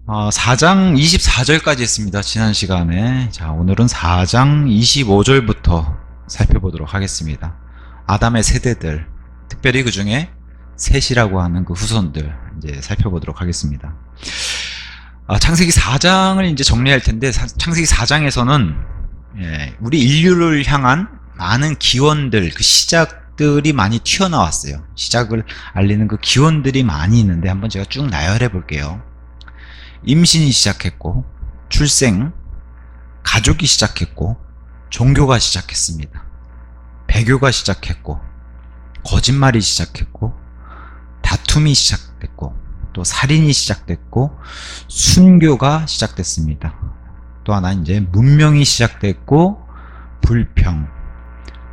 4장 24절까지 했습니다. 지난 시간에. 자, 오늘은 4장 25절부터 살펴보도록 하겠습니다. 아담의 세대들, 특별히 그 중에 셋이라고 하는 그 후손들, 이제 살펴보도록 하겠습니다. 창세기 4장을 이제 정리할 텐데, 창세기 4장에서는 우리 인류를 향한 많은 기원들, 그 시작들이 많이 튀어나왔어요. 시작을 알리는 그 기원들이 많이 있는데, 한번 제가 쭉 나열해 볼게요. 임신이 시작했고, 출생, 가족이 시작했고, 종교가 시작했습니다. 배교가 시작했고, 거짓말이 시작했고, 다툼이 시작됐고, 또 살인이 시작됐고, 순교가 시작됐습니다. 또 하나 이제 문명이 시작됐고, 불평,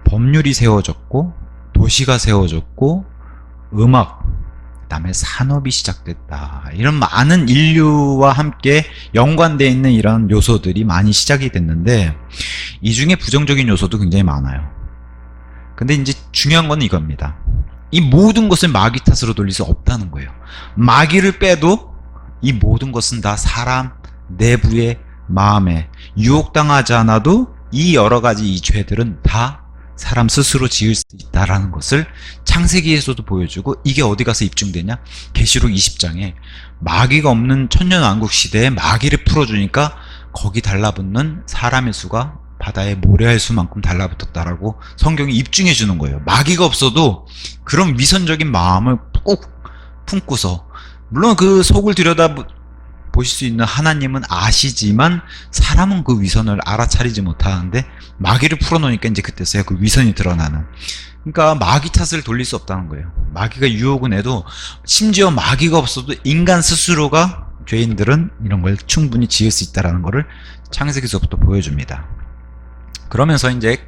법률이 세워졌고, 도시가 세워졌고, 음악, 그 다음에 산업이 시작됐다. 이런 많은 인류와 함께 연관되어 있는 이런 요소들이 많이 시작이 됐는데, 이 중에 부정적인 요소도 굉장히 많아요. 근데 이제 중요한 건 이겁니다. 이 모든 것을 마귀 탓으로 돌릴 수 없다는 거예요. 마귀를 빼도 이 모든 것은 다 사람 내부의 마음에 유혹당하지 않아도 이 여러 가지 이 죄들은 다 사람 스스로 지을 수 있다라는 것을 창세기에서도 보여주고, 이게 어디 가서 입증되냐? 계시록 20장에 마귀가 없는 천년왕국 시대에 마귀를 풀어주니까 거기 달라붙는 사람의 수가 바다의 모래알 수만큼 달라붙었다라고 성경이 입증해 주는 거예요. 마귀가 없어도 그런 위선적인 마음을 꼭 품고서, 물론 그 속을 들여다 보실 수 있는 하나님은 아시지만 사람은 그 위선을 알아차리지 못하는데, 마귀를 풀어놓으니까 이제 그때서야 그 위선이 드러나는. 그러니까 마귀 탓을 돌릴 수 없다는 거예요. 마귀가 유혹은 해도, 심지어 마귀가 없어도 인간 스스로가, 죄인들은 이런 걸 충분히 지을 수 있다는 것을 창세기서부터 보여줍니다. 그러면서 이제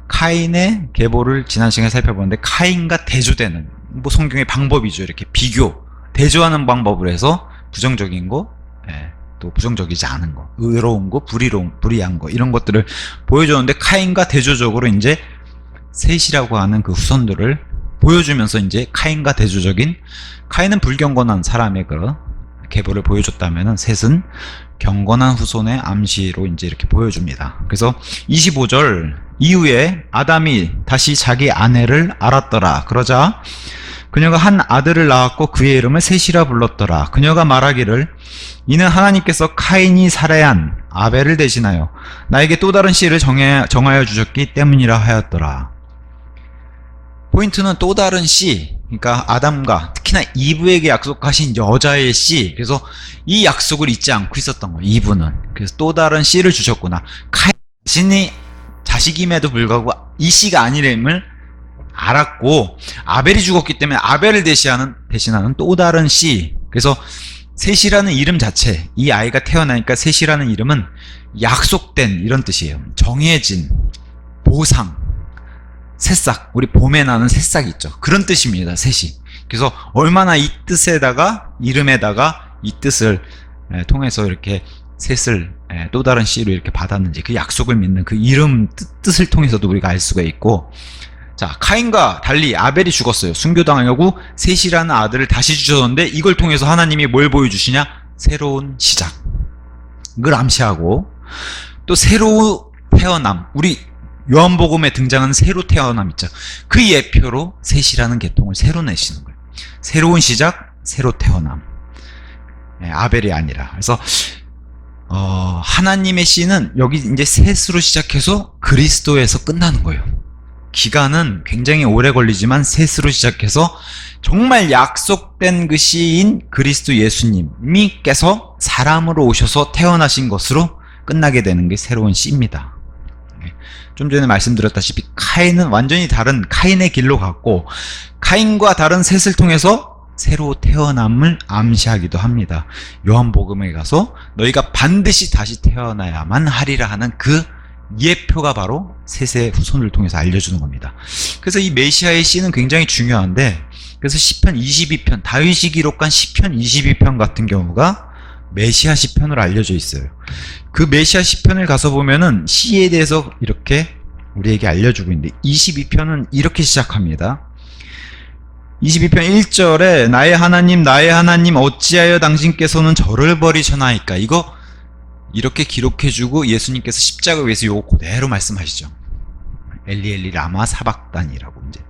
카인의 계보를 지난 시간에 살펴보는데, 카인과 대조되는, 뭐 성경의 방법이죠. 이렇게 비교, 대조하는 방법을 해서 부정적인 거, 또 부정적이지 않은 거, 의로운 거, 불의한 거, 이런 것들을 보여줬는데, 카인과 대조적으로 이제 셋이라고 하는 그 후손들을 보여주면서, 이제 카인과 대조적인, 카인은 불경건한 사람의 그 계보를 보여줬다면은 셋은 경건한 후손의 암시로 이제 이렇게 보여줍니다. 그래서 25절 이후에 아담이 다시 자기 아내를 알았더라. 그러자 그녀가 한 아들을 낳았고 그의 이름을 셋이라 불렀더라. 그녀가 말하기를, 이는 하나님께서 카인이 살해야 한 아벨을 대신하여 나에게 또 다른 씨를 정하여 주셨기 때문이라 하였더라. 포인트는 또 다른 씨, 그러니까 아담과 특히나 이브에게 약속하신 여자의 씨. 그래서 이 약속을 잊지 않고 있었던 거예요, 이브는. 그래서 또 다른 씨를 주셨구나. 카인 자신이 자식임에도 불구하고 이 씨가 아니됨을 알았고, 아벨이 죽었기 때문에 아벨을 대신하는 또 다른 씨. 그래서 셋이라는 이름 자체, 이 아이가 태어나니까 셋이라는 이름은 약속된, 이런 뜻이에요. 정해진, 보상, 새싹, 우리 봄에 나는 새싹 있죠. 그런 뜻입니다, 셋이. 그래서 얼마나 이 뜻에다가, 이름에다가 이 뜻을 통해서 이렇게 셋을 또 다른 씨로 이렇게 받았는지, 그 약속을 믿는 그 이름 뜻을 통해서도 우리가 알 수가 있고, 자, 카인과 달리 아벨이 죽었어요. 순교당하려고 셋이라는 아들을 다시 주셨는데, 이걸 통해서 하나님이 뭘 보여주시냐? 새로운 시작을 암시하고, 또 새로 태어남, 우리 요한복음에 등장하는 새로 태어남 있죠. 그 예표로 셋이라는 계통을 새로 내시는 거예요. 새로운 시작, 새로 태어남. 아벨이 아니라. 그래서 하나님의 씨는 여기 이제 셋으로 시작해서 그리스도에서 끝나는 거예요. 기간은 굉장히 오래 걸리지만 셋으로 시작해서 정말 약속된 그 씨인 그리스도 예수님께서 사람으로 오셔서 태어나신 것으로 끝나게 되는 게 새로운 씨입니다. 좀 전에 말씀드렸다시피 카인은 완전히 다른 카인의 길로 갔고, 카인과 다른 셋을 통해서 새로 태어남을 암시하기도 합니다. 요한복음에 가서 너희가 반드시 다시 태어나야만 하리라 하는 그 예표가 바로 셋의 후손을 통해서 알려주는 겁니다. 그래서 이 메시아의 씨는 굉장히 중요한데, 그래서 시편 22편, 다윗이 기록한 시편 22편 같은 경우가 메시아 시편으로 알려져 있어요. 그 메시아 시편을 가서 보면은 씨에 대해서 이렇게 우리에게 알려주고 있는데, 22편은 이렇게 시작합니다. 22편 1절에 나의 하나님 어찌하여 당신께서는 저를 버리셨나이까. 이거 이렇게 기록해주고 예수님께서 십자가 위에서 요거 그대로 말씀하시죠. 엘리 라마 사박단이라고. 이제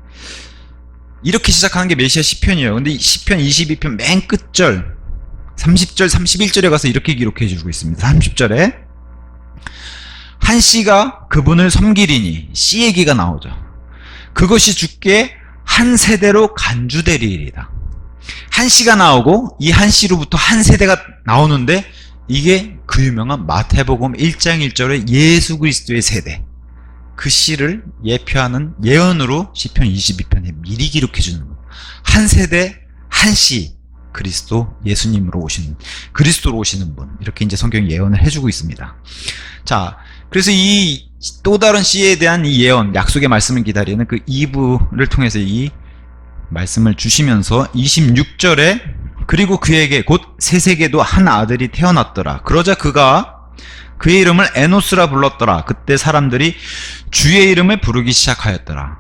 이렇게 시작하는 게 메시아 시편이에요. 근데 시편 22편 맨 끝절 30절 31절에 가서 이렇게 기록해주고 있습니다. 30절에 한 씨가 그분을 섬기리니, 씨 얘기가 나오죠. 그것이 주께 한 세대로 간주되리이다. 한 씨가 나오고 이 한 씨로부터 한 세대가 나오는데, 이게 그 유명한 마태복음 1장 1절의 예수 그리스도의 세대, 그 씨를 예표하는 예언으로 시편 22편에 미리 기록해 주는 거예요. 한 세대 한 씨, 그리스도 예수님으로 오시는, 그리스도로 오시는 분, 이렇게 이제 성경이 예언을 해주고 있습니다. 자, 그래서 이 또 다른 씨에 대한 이 예언, 약속의 말씀을 기다리는 그 2부를 통해서 이 말씀을 주시면서 26절에 그리고 그에게 곧 셋에게도 한 아들이 태어났더라. 그러자 그가 그의 이름을 에노스라 불렀더라. 그때 사람들이 주의 이름을 부르기 시작하였더라.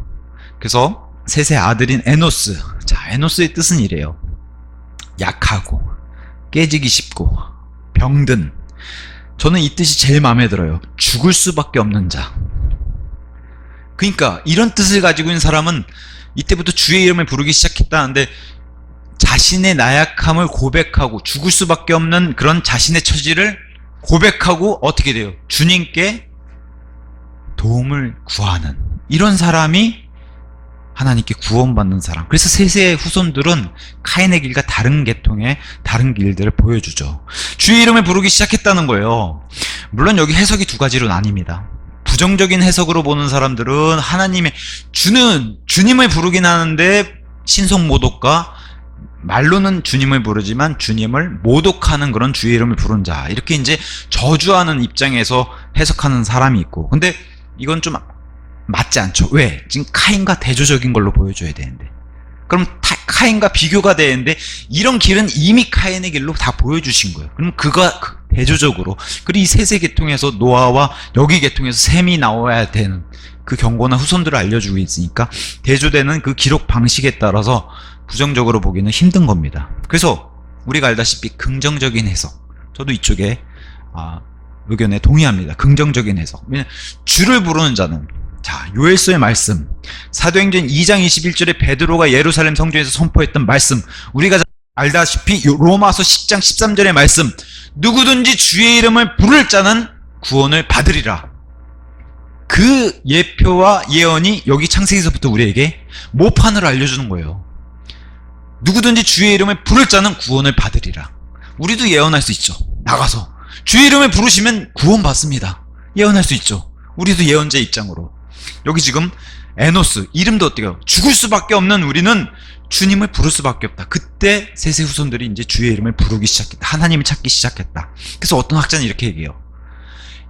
그래서 셋의 아들인 에노스. 자, 에노스의 뜻은 이래요. 약하고 깨지기 쉽고 병든. 저는 이 뜻이 제일 마음에 들어요. 죽을 수밖에 없는 자. 그러니까 이런 뜻을 가지고 있는 사람은 이때부터 주의 이름을 부르기 시작했다는데, 자신의 나약함을 고백하고 죽을 수밖에 없는 그런 자신의 처지를 고백하고 어떻게 돼요? 주님께 도움을 구하는 이런 사람이 하나님께 구원받는 사람. 그래서 셋의 후손들은 카인의 길과 다른 계통의 다른 길들을 보여주죠. 주의 이름을 부르기 시작했다는 거예요. 물론 여기 해석이 두 가지로 나뉩니다. 부정적인 해석으로 보는 사람들은 하나님의 주님을 부르긴 하는데 신성모독과 말로는 주님을 부르지만 주님을 모독하는 그런 주의 이름을 부른 자, 이렇게 이제 저주하는 입장에서 해석하는 사람이 있고, 근데 이건 좀 맞지 않죠. 왜? 지금 카인과 대조적인 걸로 보여줘야 되는데, 그럼 카인과 비교가 되는데 이런 길은 이미 카인의 길로 다 보여주신 거예요. 그럼 그가 대조적으로, 그리고 이 셋의 계통에서 노아와 여기 계통에서 셈이 나와야 되는 그 경고나 후손들을 알려주고 있으니까 대조되는 그 기록 방식에 따라서 부정적으로 보기는 힘든 겁니다. 그래서 우리가 알다시피 긍정적인 해석, 저도 이쪽에 의견에 동의합니다. 긍정적인 해석. 왜냐하면 주를 부르는 자는, 자, 요엘서의 말씀, 사도행전 2장 21절에 베드로가 예루살렘 성전에서 선포했던 말씀, 우리가 알다시피 로마서 10장 13절의 말씀, 누구든지 주의 이름을 부를 자는 구원을 받으리라. 그 예표와 예언이 여기 창세기서부터 우리에게 모판으로 알려주는 거예요. 누구든지 주의 이름을 부를 자는 구원을 받으리라. 우리도 예언할 수 있죠. 나가서 주의 이름을 부르시면 구원 받습니다. 예언할 수 있죠. 우리도 예언자의 입장으로. 여기 지금 에노스, 이름도 어때요? 죽을 수밖에 없는 우리는 주님을 부를 수밖에 없다. 그때 셋의 후손들이 이제 주의 이름을 부르기 시작했다. 하나님을 찾기 시작했다. 그래서 어떤 학자는 이렇게 얘기해요.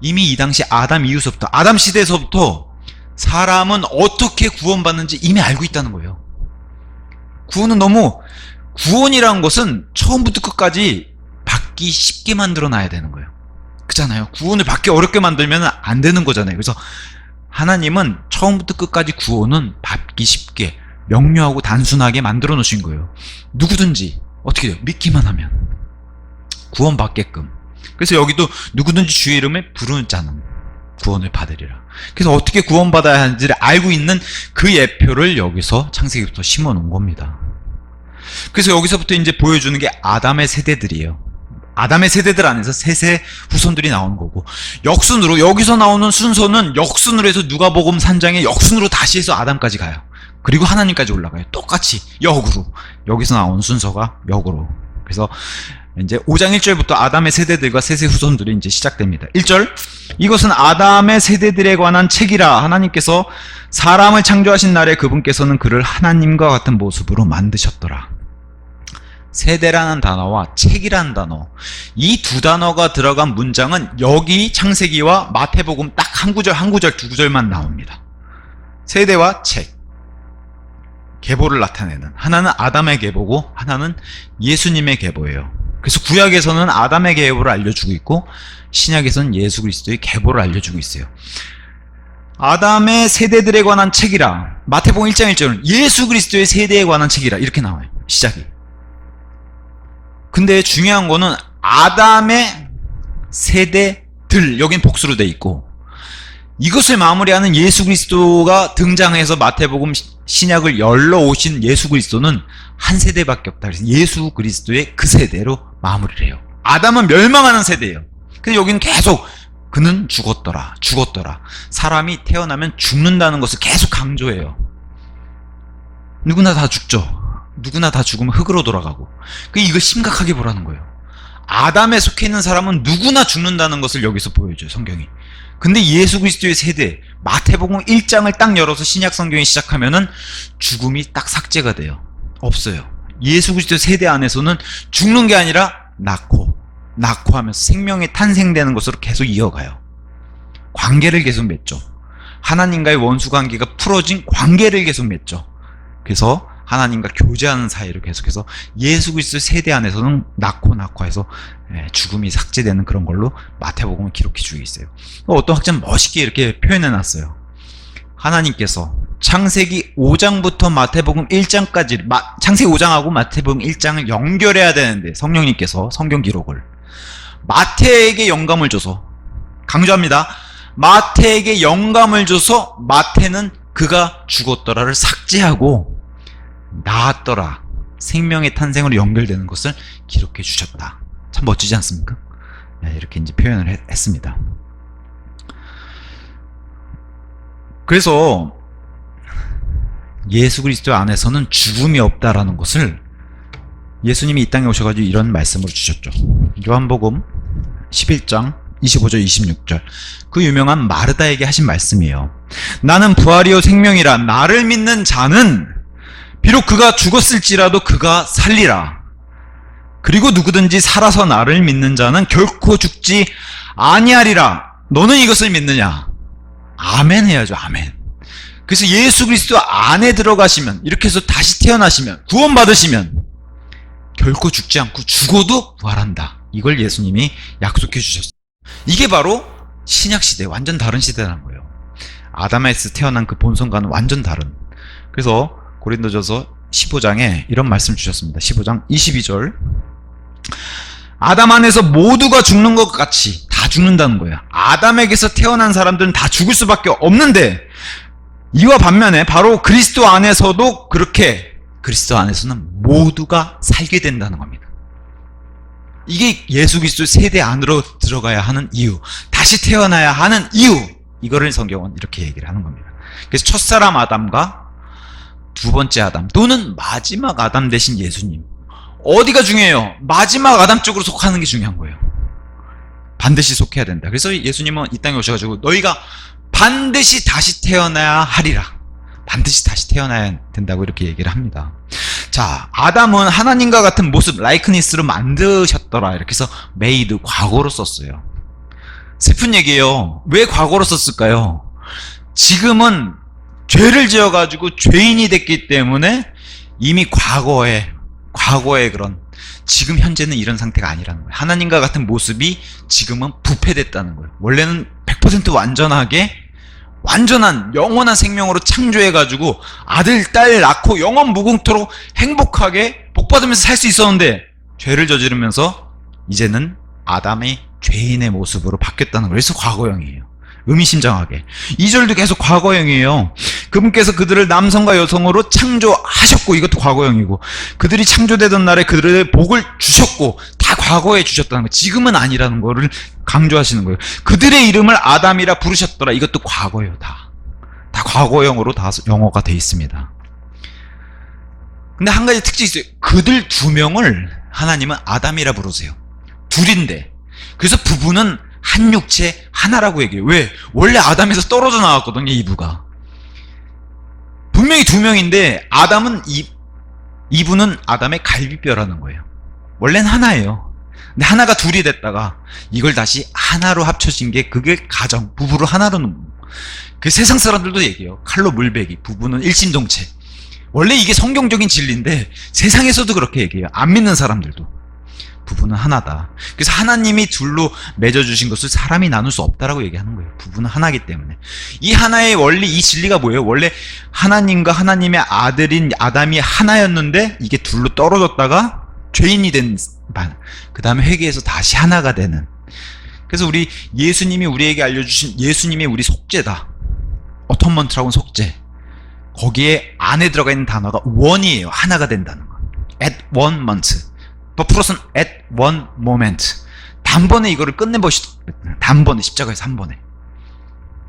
이미 이 당시 아담 이후서부터, 아담 시대에서부터 사람은 어떻게 구원받는지 이미 알고 있다는 거예요. 구원이라는 것은 처음부터 끝까지 받기 쉽게 만들어 놔야 되는 거예요. 그잖아요. 구원을 받기 어렵게 만들면 안 되는 거잖아요. 그래서 하나님은 처음부터 끝까지 구원은 받기 쉽게, 명료하고 단순하게 만들어 놓으신 거예요. 누구든지 어떻게 돼요? 믿기만 하면 구원받게끔. 그래서 여기도 누구든지 주의 이름을 부르는 자는 구원을 받으리라. 그래서 어떻게 구원받아야 하는지를 알고 있는 그 예표를 여기서 창세기부터 심어 놓은 겁니다. 그래서 여기서부터 이제 보여주는 게 아담의 세대들이에요. 아담의 세대들 안에서 셋의 후손들이 나오는 거고, 역순으로, 여기서 나오는 순서는 역순으로 해서 누가복음 3장에 역순으로 다시 해서 아담까지 가요. 그리고 하나님까지 올라가요. 똑같이 역으로. 여기서 나오는 순서가 역으로. 그래서 이제 5장 1절부터 아담의 세대들과 셋의 후손들이 이제 시작됩니다. 1절, 이것은 아담의 세대들에 관한 책이라. 하나님께서 사람을 창조하신 날에 그분께서는 그를 하나님과 같은 모습으로 만드셨더라. 세대라는 단어와 책이라는 단어, 이 두 단어가 들어간 문장은 여기 창세기와 마태복음 딱 한 구절, 두 구절만 나옵니다. 세대와 책, 계보를 나타내는, 하나는 아담의 계보고 하나는 예수님의 계보예요. 그래서 구약에서는 아담의 계보를 알려주고 있고 신약에서는 예수 그리스도의 계보를 알려주고 있어요. 아담의 세대들에 관한 책이라. 마태복음 1장 1절은 예수 그리스도의 세대에 관한 책이라 이렇게 나와요. 시작이. 근데 중요한 거는 아담의 세대들, 여긴 복수로 돼 있고, 이것을 마무리하는 예수 그리스도가 등장해서 마태복음 신약을 열러 오신 예수 그리스도는 한 세대밖에 없다. 그래서 예수 그리스도의 그 세대로 마무리를 해요. 아담은 멸망하는 세대예요. 근데 여기는 계속 그는 죽었더라. 사람이 태어나면 죽는다는 것을 계속 강조해요. 누구나 다 죽죠. 누구나 다 죽으면 흙으로 돌아가고. 이걸 심각하게 보라는 거예요. 아담에 속해 있는 사람은 누구나 죽는다는 것을 여기서 보여줘요, 성경이. 근데 예수 그리스도의 세대, 마태복음 1장을 딱 열어서 신약 성경이 시작하면은 죽음이 딱 삭제가 돼요. 없어요. 예수 그리스도 세대 안에서는 죽는 게 아니라 낳고 하면서 생명이 탄생되는 것으로 계속 이어가요. 관계를 계속 맺죠. 하나님과의 원수 관계가 풀어진 관계를 계속 맺죠. 그래서 하나님과 교제하는 사이로 계속해서 예수 그리스도 세대 안에서는 낳고 해서 죽음이 삭제되는 그런 걸로 마태복음을 기록해 주고 있어요. 어떤 학자는 멋있게 이렇게 표현해 놨어요. 하나님께서 창세기 5장부터 마태복음 1장까지, 창세기 5장하고 마태복음 1장을 연결해야 되는데 성령님께서 성경 기록을 마태에게 영감을 줘서, 강조합니다, 마태에게 영감을 줘서 마태는 그가 죽었더라를 삭제하고 나았더라, 생명의 탄생으로 연결되는 것을 기록해 주셨다. 참 멋지지 않습니까? 이렇게 이제 표현을 했습니다. 그래서 예수 그리스도 안에서는 죽음이 없다라는 것을 예수님이 이 땅에 오셔가지고 이런 말씀을 주셨죠. 요한복음 11장 25절 26절, 그 유명한 마르다에게 하신 말씀이에요. 나는 부활이요 생명이라, 나를 믿는 자는 비록 그가 죽었을지라도 그가 살리라. 그리고 누구든지 살아서 나를 믿는 자는 결코 죽지 아니하리라. 너는 이것을 믿느냐? 아멘 해야죠. 아멘. 그래서 예수 그리스도 안에 들어가시면, 이렇게 해서 다시 태어나시면, 구원받으시면 결코 죽지 않고 죽어도 부활한다. 이걸 예수님이 약속해 주셨어요. 이게 바로 신약시대, 완전 다른 시대라는 거예요. 아담에서 태어난 그 본성과는 완전 다른. 그래서 고린도전서 15장에 이런 말씀 주셨습니다. 15장 22절. 아담 안에서 모두가 죽는 것 같이 다 죽는다는 거예요. 아담에게서 태어난 사람들은 다 죽을 수밖에 없는데, 이와 반면에 바로 그리스도 안에서도 그렇게, 그리스도 안에서는 모두가 살게 된다는 겁니다. 이게 예수 그리스도 세대 안으로 들어가야 하는 이유, 다시 태어나야 하는 이유, 이거를 성경은 이렇게 얘기를 하는 겁니다. 그래서 첫사람 아담과 두 번째 아담, 또는 마지막 아담 대신 예수님, 어디가 중요해요? 마지막 아담 쪽으로 속하는 게 중요한 거예요. 반드시 속해야 된다. 그래서 예수님은 이 땅에 오셔가지고 너희가 반드시 다시 태어나야 하리라, 반드시 다시 태어나야 된다고 이렇게 얘기를 합니다. 자, 아담은 하나님과 같은 모습, 라이크니스로 만드셨더라, 이렇게 해서 메이드, 과거로 썼어요. 슬픈 얘기예요. 왜 과거로 썼을까요? 지금은 죄를 지어가지고 죄인이 됐기 때문에 이미 과거에 그런, 지금 현재는 이런 상태가 아니라는 거예요. 하나님과 같은 모습이 지금은 부패됐다는 거예요. 원래는 100% 완전한 영원한 생명으로 창조해가지고 아들, 딸 낳고 영원 무궁토록 행복하게 복받으면서 살 수 있었는데, 죄를 저지르면서 이제는 아담의 죄인의 모습으로 바뀌었다는 거예요. 그래서 과거형이에요. 의미심장하게. 2절도 계속 과거형이에요. 그분께서 그들을 남성과 여성으로 창조하셨고, 이것도 과거형이고, 그들이 창조되던 날에 그들의 복을 주셨고, 다 과거에 주셨다는 거예요. 지금은 아니라는 거를 강조하시는 거예요. 그들의 이름을 아담이라 부르셨더라. 이것도 과거예요. 다 과거형으로 다 영어가 돼 있습니다. 근데 한 가지 특징이 있어요. 그들 두 명을 하나님은 아담이라 부르세요. 둘인데, 그래서 부부는 한 육체 하나라고 얘기해요. 왜? 원래 아담에서 떨어져 나왔거든요, 이브가. 분명히 두 명인데 이브는 아담의 갈비뼈라는 거예요. 원래는 하나예요. 근데 하나가 둘이 됐다가 이걸 다시 하나로 합쳐진 게, 그게 가정, 부부를 하나로 놓는 거예요. 그 세상 사람들도 얘기해요. 칼로 물베기, 부부는 일심동체. 원래 이게 성경적인 진리인데 세상에서도 그렇게 얘기해요. 안 믿는 사람들도. 부부는 하나다. 그래서 하나님이 둘로 맺어주신 것을 사람이 나눌 수 없다라고 얘기하는 거예요. 부부는 하나이기 때문에. 이 하나의 원리, 이 진리가 뭐예요? 원래 하나님과 하나님의 아들인 아담이 하나였는데 이게 둘로 떨어졌다가 죄인이 된 반. 그 다음에 회개해서 다시 하나가 되는. 그래서 우리 예수님이 우리에게 알려주신 예수님이 우리 속죄다. 어텀먼트라고는 속죄. 거기에 안에 들어가 있는 단어가 on이에요. 하나가 된다는 거. at one month. 더 풀어서는 at one moment. 단번에 이거를 끝내보시다. 단번에 십자가에서 한 번에.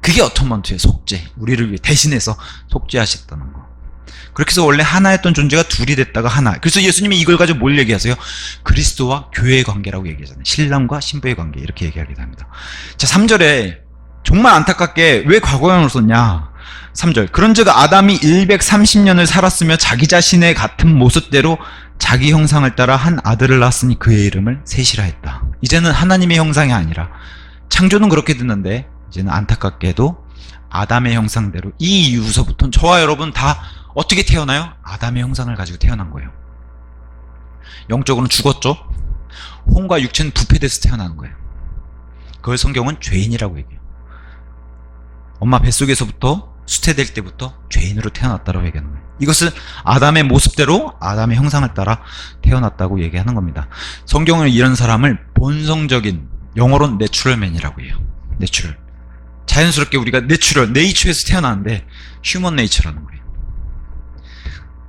그게 어텀먼트의 속죄. 우리를 위해 대신해서 속죄하셨다는 거. 그렇게 해서 원래 하나였던 존재가 둘이 됐다가 하나. 그래서 예수님이 이걸 가지고 뭘 얘기하세요? 그리스도와 교회의 관계라고 얘기하잖아요. 신랑과 신부의 관계 이렇게 얘기하기도 합니다. 자, 3절에 정말 안타깝게 왜 과거형을 썼냐? 3절. 그런즉 아담이 130년을 살았으며 자기 자신의 같은 모습대로 자기 형상을 따라 한 아들을 낳았으니 그의 이름을 셋이라 했다. 이제는 하나님의 형상이 아니라 창조는 그렇게 됐는데 이제는 안타깝게도 아담의 형상대로 이 이후서부터는 저와 여러분 다 어떻게 태어나요? 아담의 형상을 가지고 태어난 거예요. 영적으로는 죽었죠. 혼과 육체는 부패돼서 태어나는 거예요. 그걸 성경은 죄인이라고 얘기해요. 엄마 뱃속에서부터 수태될 때부터 죄인으로 태어났다고 얘기하는 거예요. 이것은 아담의 모습대로 아담의 형상을 따라 태어났다고 얘기하는 겁니다. 성경은 이런 사람을 본성적인, 영어로는 내추럴맨이라고 해요. 내추럴. 자연스럽게 우리가 내추럴, 네이처에서 태어나는데 휴먼 네이처라는 거예요.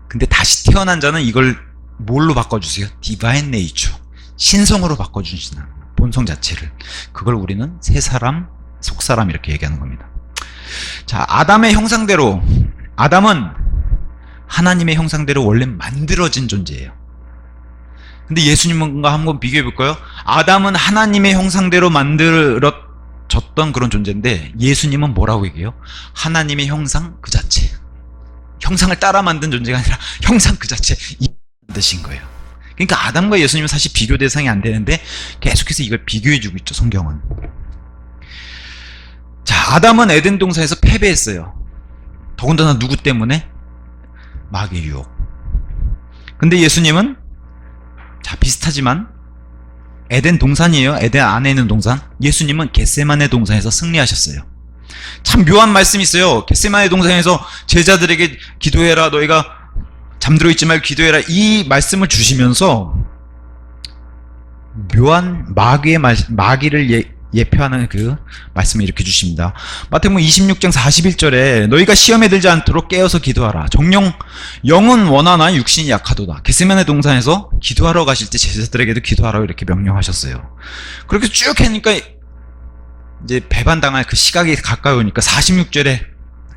근데 다시 태어난 자는 이걸 뭘로 바꿔주세요? 디바인 네이처. 신성으로 바꿔주시는 본성 자체를. 그걸 우리는 새 사람, 속 사람 이렇게 얘기하는 겁니다. 자, 아담의 형상대로, 아담은 하나님의 형상대로 원래 만들어진 존재예요. 근데 예수님과 한번 비교해 볼까요? 아담은 하나님의 형상대로 만들어졌던 그런 존재인데 예수님은 뭐라고 얘기해요? 하나님의 형상 그 자체. 형상을 따라 만든 존재가 아니라 형상 그 자체 이 뜻인 거예요. 그러니까 아담과 예수님은 사실 비교 대상이 안 되는데 계속해서 이걸 비교해 주고 있죠, 성경은. 자, 아담은 에덴 동산에서 패배했어요. 더군다나 누구 때문에? 마귀의 유혹. 근데 예수님은 자, 비슷하지만 에덴 동산이에요. 에덴 안에 있는 동산. 예수님은 겟세마네 동산에서 승리하셨어요. 참 묘한 말씀이 있어요. 겟세마네 동산에서 제자들에게 기도해라, 너희가 잠들어 있지 말고 기도해라, 이 말씀을 주시면서 묘한 마귀를 예표하는 그 말씀을 이렇게 주십니다. 마태복음 26장 41절에 너희가 시험에 들지 않도록 깨어서 기도하라. 정령 영은 원하나 육신이 약하도다. 겟세마네 동산에서 기도하러 가실 때 제자들에게도 기도하라고 이렇게 명령하셨어요. 그렇게 쭉 하니까 이제 배반당할 그 시각이 가까이 오니까 46절에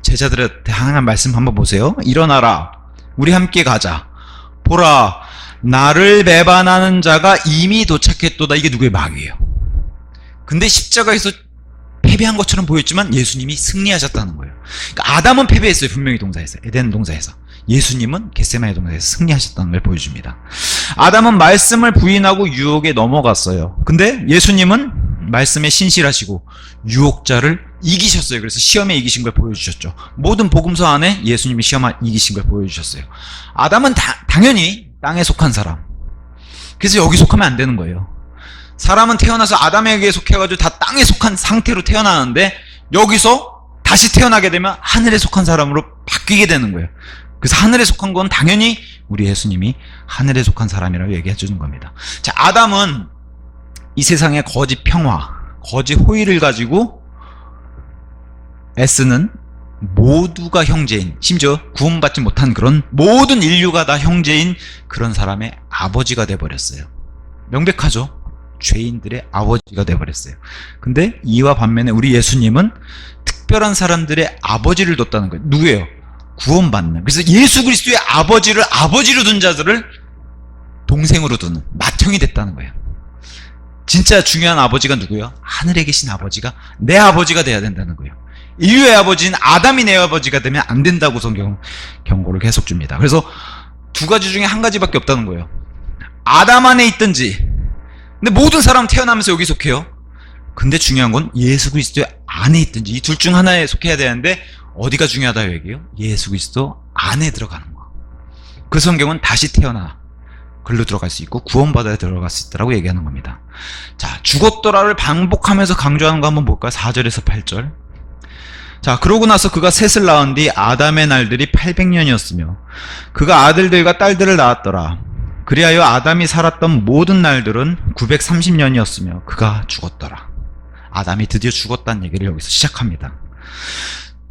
제자들한테 하나님 말씀 한번 보세요. 일어나라, 우리 함께 가자. 보라, 나를 배반하는 자가 이미 도착했도다. 이게 누구의? 마귀예요. 근데 십자가에서 패배한 것처럼 보였지만 예수님이 승리하셨다는 거예요. 그러니까 아담은 패배했어요. 분명히 동산에서, 에덴 동산에서. 예수님은 겟세마네 동산에서 승리하셨다는 걸 보여줍니다. 아담은 말씀을 부인하고 유혹에 넘어갔어요. 근데 예수님은 말씀에 신실하시고 유혹자를 이기셨어요. 그래서 시험에 이기신 걸 보여주셨죠. 모든 복음서 안에 예수님이 시험에 이기신 걸 보여주셨어요. 아담은 당연히 땅에 속한 사람. 그래서 여기 속하면 안 되는 거예요. 사람은 태어나서 아담에게 속해가지고 다 땅에 속한 상태로 태어나는데 여기서 다시 태어나게 되면 하늘에 속한 사람으로 바뀌게 되는 거예요. 그래서 하늘에 속한 건 당연히 우리 예수님이 하늘에 속한 사람이라고 얘기해 주는 겁니다. 자, 아담은 이 세상의 거짓 평화, 거짓 호의를 가지고 애쓰는 모두가 형제인, 심지어 구원받지 못한 그런 모든 인류가 다 형제인 그런 사람의 아버지가 돼버렸어요. 명백하죠? 죄인들의 아버지가 돼버렸어요. 근데 이와 반면에 우리 예수님은 특별한 사람들의 아버지를 뒀다는 거예요. 누구예요? 구원받는. 그래서 예수 그리스도의 아버지를 아버지로 둔 자들을 동생으로 두는, 맏형이 됐다는 거예요. 진짜 중요한 아버지가 누구예요? 하늘에 계신 아버지가 내 아버지가 돼야 된다는 거예요. 인류의 아버지는 아담이 내 아버지가 되면 안 된다고 성경은 경고를 계속 줍니다. 그래서 두 가지 중에 한 가지밖에 없다는 거예요. 아담 안에 있든지, 근데 모든 사람 태어나면서 여기 속해요. 근데 중요한 건 예수 그리스도의 안에 있든지, 이 둘 중 하나에 속해야 되는데 어디가 중요하다고 얘기해요? 예수 그리스도 안에 들어가는 거. 그 성경은 다시 태어나, 글로 들어갈 수 있고 구원받아야 들어갈 수 있다라고 얘기하는 겁니다. 자, 죽었더라를 반복하면서 강조하는 거 한번 볼까요? 4절에서 8절. 자, 그러고 나서 그가 셋을 낳은 뒤 아담의 날들이 800년이었으며 그가 아들들과 딸들을 낳았더라. 그리하여 아담이 살았던 모든 날들은 930년이었으며 그가 죽었더라. 아담이 드디어 죽었다는 얘기를 여기서 시작합니다.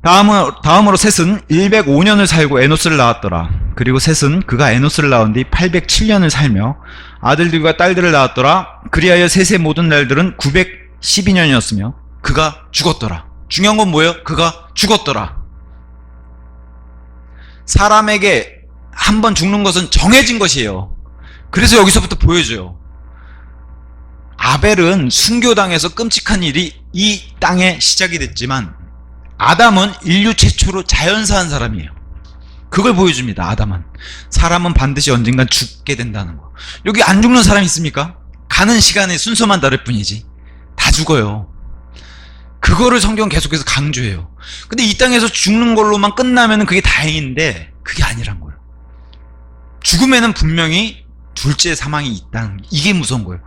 다음으로 셋은 105년을 살고 에노스를 낳았더라. 그리고 셋은 그가 에노스를 낳은 뒤 807년을 살며 아들들과 딸들을 낳았더라. 그리하여 셋의 모든 날들은 912년이었으며 그가 죽었더라. 중요한 건 뭐예요? 그가 죽었더라. 사람에게 한 번 죽는 것은 정해진 것이에요. 그래서 여기서부터 보여줘요. 아벨은 순교당해서 끔찍한 일이 이 땅에 시작이 됐지만 아담은 인류 최초로 자연사한 사람이에요. 그걸 보여줍니다. 아담은. 사람은 반드시 언젠간 죽게 된다는 거. 여기 안 죽는 사람이 있습니까? 가는 시간의 순서만 다를 뿐이지 다 죽어요. 그거를 성경 계속해서 강조해요. 근데 이 땅에서 죽는 걸로만 끝나면 그게 다행인데 그게 아니란 거예요. 죽음에는 분명히 둘째 사망이 있다는, 이게 무서운 거예요.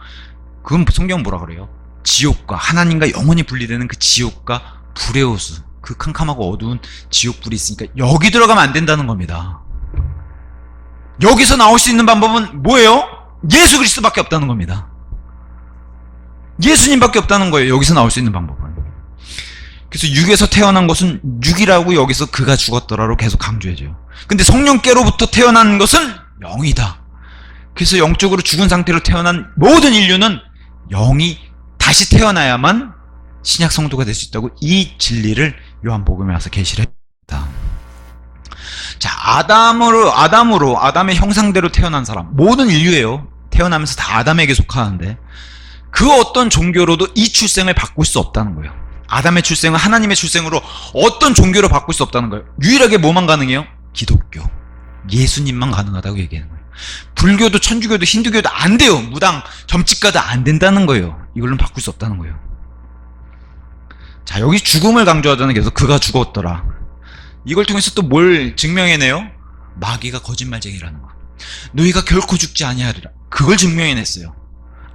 그건 성경 뭐라 그래요? 지옥과 하나님과 영원히 분리되는 그 지옥과 불의 호수, 그 캄캄하고 어두운 지옥불이 있으니까 여기 들어가면 안 된다는 겁니다. 여기서 나올 수 있는 방법은 뭐예요? 예수 그리스도밖에 없다는 겁니다. 예수님밖에 없다는 거예요. 여기서 나올 수 있는 방법은. 그래서 육에서 태어난 것은 육이라고 여기서 그가 죽었더라로 계속 강조해줘요. 근데 성령께로부터 태어난 것은 영이다. 그래서 영적으로 죽은 상태로 태어난 모든 인류는 영이 다시 태어나야만 신약 성도가 될 수 있다고 이 진리를 요한복음에 와서 계시를 했다. 자, 아담의 형상대로 태어난 사람, 모든 인류예요. 태어나면서 다 아담에게 속하는데 그 어떤 종교로도 이 출생을 바꿀 수 없다는 거예요. 아담의 출생은 하나님의 출생으로 어떤 종교로 바꿀 수 없다는 거예요. 유일하게 뭐만 가능해요? 기독교, 예수님만 가능하다고 얘기하는 거예요. 불교도 천주교도 힌두교도 안 돼요. 무당, 점집가도 안 된다는 거예요. 이걸로는 바꿀 수 없다는 거예요. 자, 여기 죽음을 강조하자는 게 계속 그가 죽었더라. 이걸 통해서 또 뭘 증명해내요? 마귀가 거짓말쟁이라는 거. 너희가 결코 죽지 아니하리라. 그걸 증명해냈어요.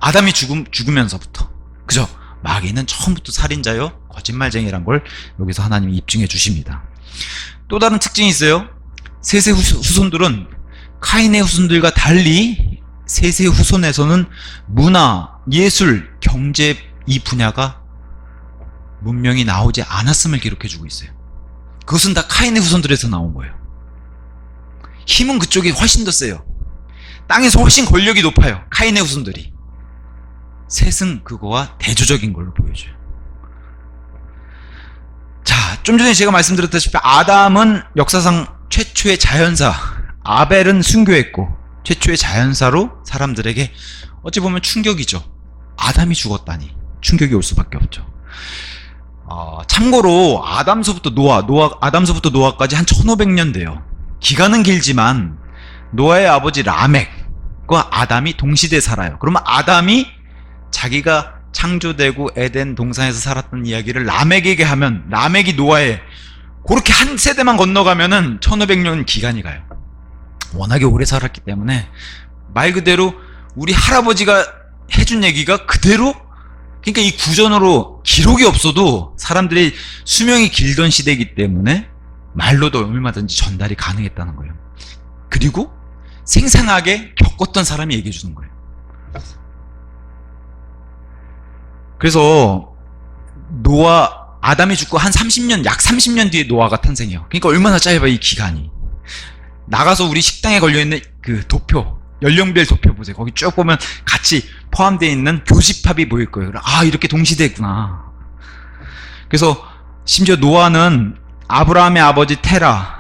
아담이 죽으면서부터. 그죠? 마귀는 처음부터 살인자요, 거짓말쟁이란 걸 여기서 하나님이 입증해 주십니다. 또 다른 특징이 있어요. 셋의 후손들은 카인의 후손들과 달리 셋의 후손에서는 문화, 예술, 경제 이 분야가 문명이 나오지 않았음을 기록해주고 있어요. 그것은 다 카인의 후손들에서 나온 거예요. 힘은 그쪽이 훨씬 더 세요. 땅에서 훨씬 권력이 높아요. 카인의 후손들이. 셋은 그거와 대조적인 걸로 보여줘요. 자, 좀 전에 제가 말씀드렸다시피 아담은 역사상 최초의 자연사, 아벨은 순교했고 최초의 자연사로 사람들에게 어찌 보면 충격이죠. 아담이 죽었다니 충격이 올 수밖에 없죠. 참고로 아담서부터 노아까지 한 1500년 돼요. 기간은 길지만 노아의 아버지 라멕과 아담이 동시대에 살아요. 그러면 아담이 자기가 창조되고 에덴 동산에서 살았던 이야기를 라멕에게 하면 라멕이 노아에 그렇게 한 세대만 건너가면은 1500년 기간이 가요. 워낙에 오래 살았기 때문에 말 그대로 우리 할아버지가 해준 얘기가 그대로, 그러니까 이 구전으로 기록이 없어도 사람들이 수명이 길던 시대이기 때문에 말로도 얼마든지 전달이 가능했다는 거예요. 그리고 생생하게 겪었던 사람이 얘기해 주는 거예요. 그래서 아담이 죽고 한 30년, 약 30년 뒤에 노아가 탄생해요. 그러니까 얼마나 짧아 이 기간이. 나가서 우리 식당에 걸려있는 그 도표, 연령별 도표 보세요. 거기 쭉 보면 같이 포함되어 있는 교집합이 보일 거예요. 이렇게 동시대구나. 그래서 심지어 노아는 아브라함의 아버지 테라,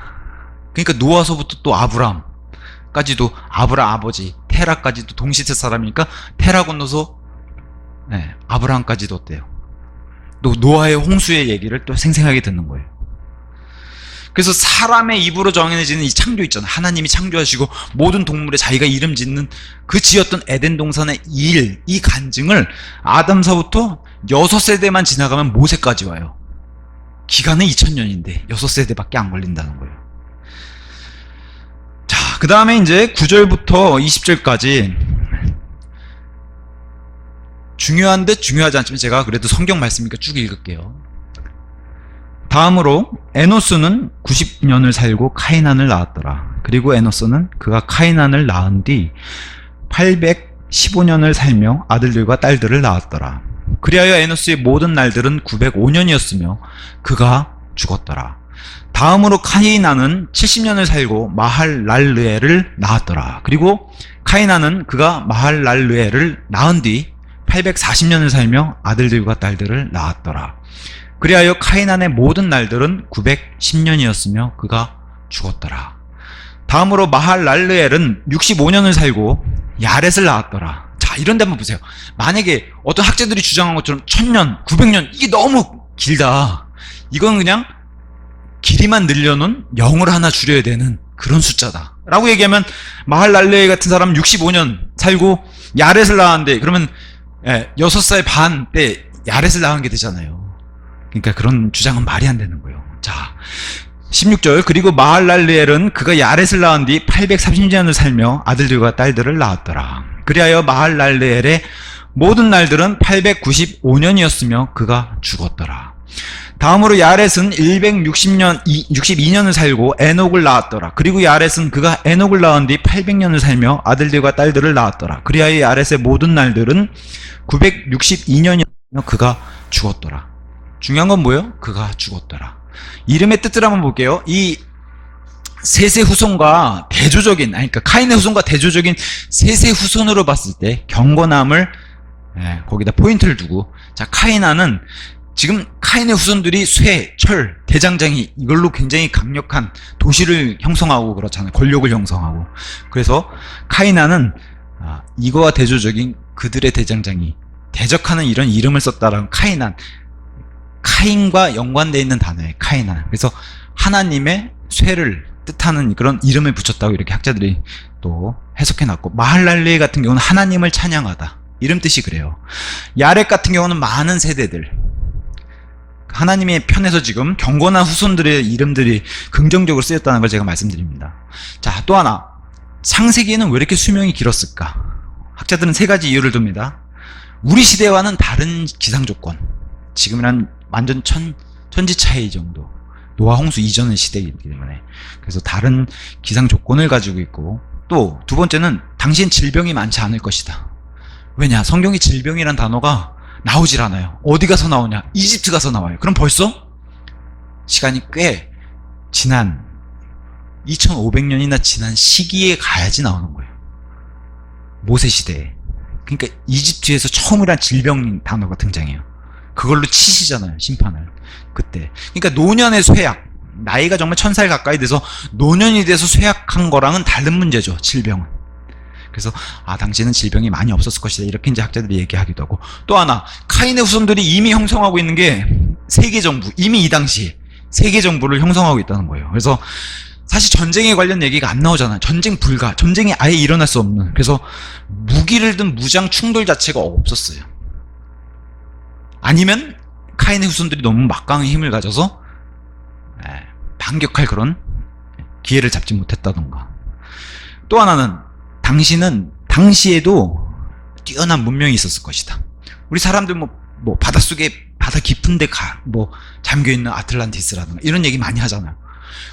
그러니까 노아서부터 또 아브라함까지도 아브라함 아버지 테라까지도 동시대 사람이니까 테라 건너서 아브라함까지도 어때요? 또 노아의 홍수의 얘기를 또 생생하게 듣는 거예요. 그래서 사람의 입으로 정해지는 이 창조 있잖아요. 하나님이 창조하시고 모든 동물에 자기가 이름 짓는 그 지었던 에덴 동산의 이 간증을 아담서부터 6세대만 지나가면 모세까지 와요. 기간은 2000년인데 6세대밖에 안 걸린다는 거예요. 자, 자, 그 다음에 이제 9절부터 20절까지 중요한 듯 중요하지 않지만 제가 그래도 성경 말씀이니까 쭉 읽을게요. 다음으로 에노스는 90년을 살고 카이난을 낳았더라. 그리고 에노스는 그가 카이난을 낳은 뒤 815년을 살며 아들들과 딸들을 낳았더라. 그리하여 에노스의 모든 날들은 905년이었으며 그가 죽었더라. 다음으로 카이난은 70년을 살고 마할랄르엘을 낳았더라. 그리고 카이난은 그가 마할랄르엘을 낳은 뒤 840년을 살며 아들들과 딸들을 낳았더라. 그리하여 카이난의 모든 날들은 910년이었으며 그가 죽었더라. 다음으로 마할랄르엘은 65년을 살고 야렛을 낳았더라. 자, 이런 데 한번 보세요. 만약에 어떤 학자들이 주장한 것처럼 1000년, 900년 이게 너무 길다. 이건 그냥 길이만 늘려놓은 0을 하나 줄여야 되는 그런 숫자다 라고 얘기하면 마할랄레 같은 사람은 65년 살고 야렛을 낳았는데 그러면 6살 반 때 야렛을 낳은 게 되잖아요. 그러니까 그런 주장은 말이 안 되는 거예요. 자, 16절 그리고 마할랄레엘은 그가 야렛을 낳은 뒤 830년을 살며 아들들과 딸들을 낳았더라. 그리하여 마할랄레엘의 모든 날들은 895년이었으며 그가 죽었더라. 다음으로 야렛은 62년을 살고 에녹을 낳았더라. 그리고 야렛은 그가 에녹을 낳은 뒤 800년을 살며 아들들과 딸들을 낳았더라. 그리하여 야렛의 모든 날들은 962년이었으며 그가 죽었더라. 중요한 건 뭐예요? 그가 죽었더라. 이름의 뜻을 한번 볼게요. 이 셋의 후손과 대조적인, 그러니까 카인의 후손과 대조적인 셋의 후손으로 봤을 때 경건함을 거기다 포인트를 두고, 자, 카이나는 지금 카인의 후손들이 쇠, 철, 대장장이 이걸로 굉장히 강력한 도시를 형성하고 그렇잖아요. 권력을 형성하고. 그래서 카이나는 이거와 대조적인 그들의 대장장이 대적하는 이런 이름을 썼다라는 카이난, 카인과 연관되어 있는 단어예요. 카이난. 그래서 하나님의 쇠를 뜻하는 그런 이름을 붙였다고 이렇게 학자들이 또 해석해놨고, 마할랄레 같은 경우는 하나님을 찬양하다 이름 뜻이 그래요. 야렛 같은 경우는 많은 세대들, 하나님의 편에서 지금 경건한 후손들의 이름들이 긍정적으로 쓰였다는 걸 제가 말씀드립니다. 자, 또 하나, 창세기에는 왜 이렇게 수명이 길었을까? 학자들은 세 가지 이유를 둡니다. 우리 시대와는 다른 기상조건, 지금이란 완전 천지 차이 정도, 노아 홍수 이전의 시대이기 때문에, 그래서 다른 기상조건을 가지고 있고, 또 두 번째는 당시엔 질병이 많지 않을 것이다. 왜냐? 성경에 질병이란 단어가 나오질 않아요. 어디 가서 나오냐? 이집트 가서 나와요. 그럼 벌써 시간이 꽤 지난 2500년이나 지난 시기에 가야지 나오는 거예요. 모세 시대에. 그러니까 이집트에서 처음이란 질병 단어가 등장해요. 그걸로 치시잖아요, 심판을. 그때. 그러니까 노년의 쇠약, 나이가 정말 1000살 가까이 돼서 노년이 돼서 쇠약한 거랑은 다른 문제죠, 질병은. 그래서 당시에는 질병이 많이 없었을 것이다, 이렇게 이제 학자들이 얘기하기도 하고, 또 하나, 카인의 후손들이 이미 형성하고 있는 게 세계정부, 이미 이 당시에 세계정부를 형성하고 있다는 거예요. 그래서 사실 전쟁에 관련 얘기가 안 나오잖아요. 전쟁 불가, 전쟁이 아예 일어날 수 없는. 그래서 무기를 든 무장 충돌 자체가 없었어요. 아니면 카인의 후손들이 너무 막강한 힘을 가져서 반격할 그런 기회를 잡지 못했다던가. 또 하나는, 당시에도 뛰어난 문명이 있었을 것이다. 우리 사람들 바닷속에, 바다 깊은 데 잠겨있는 아틀란티스라든가 이런 얘기 많이 하잖아요.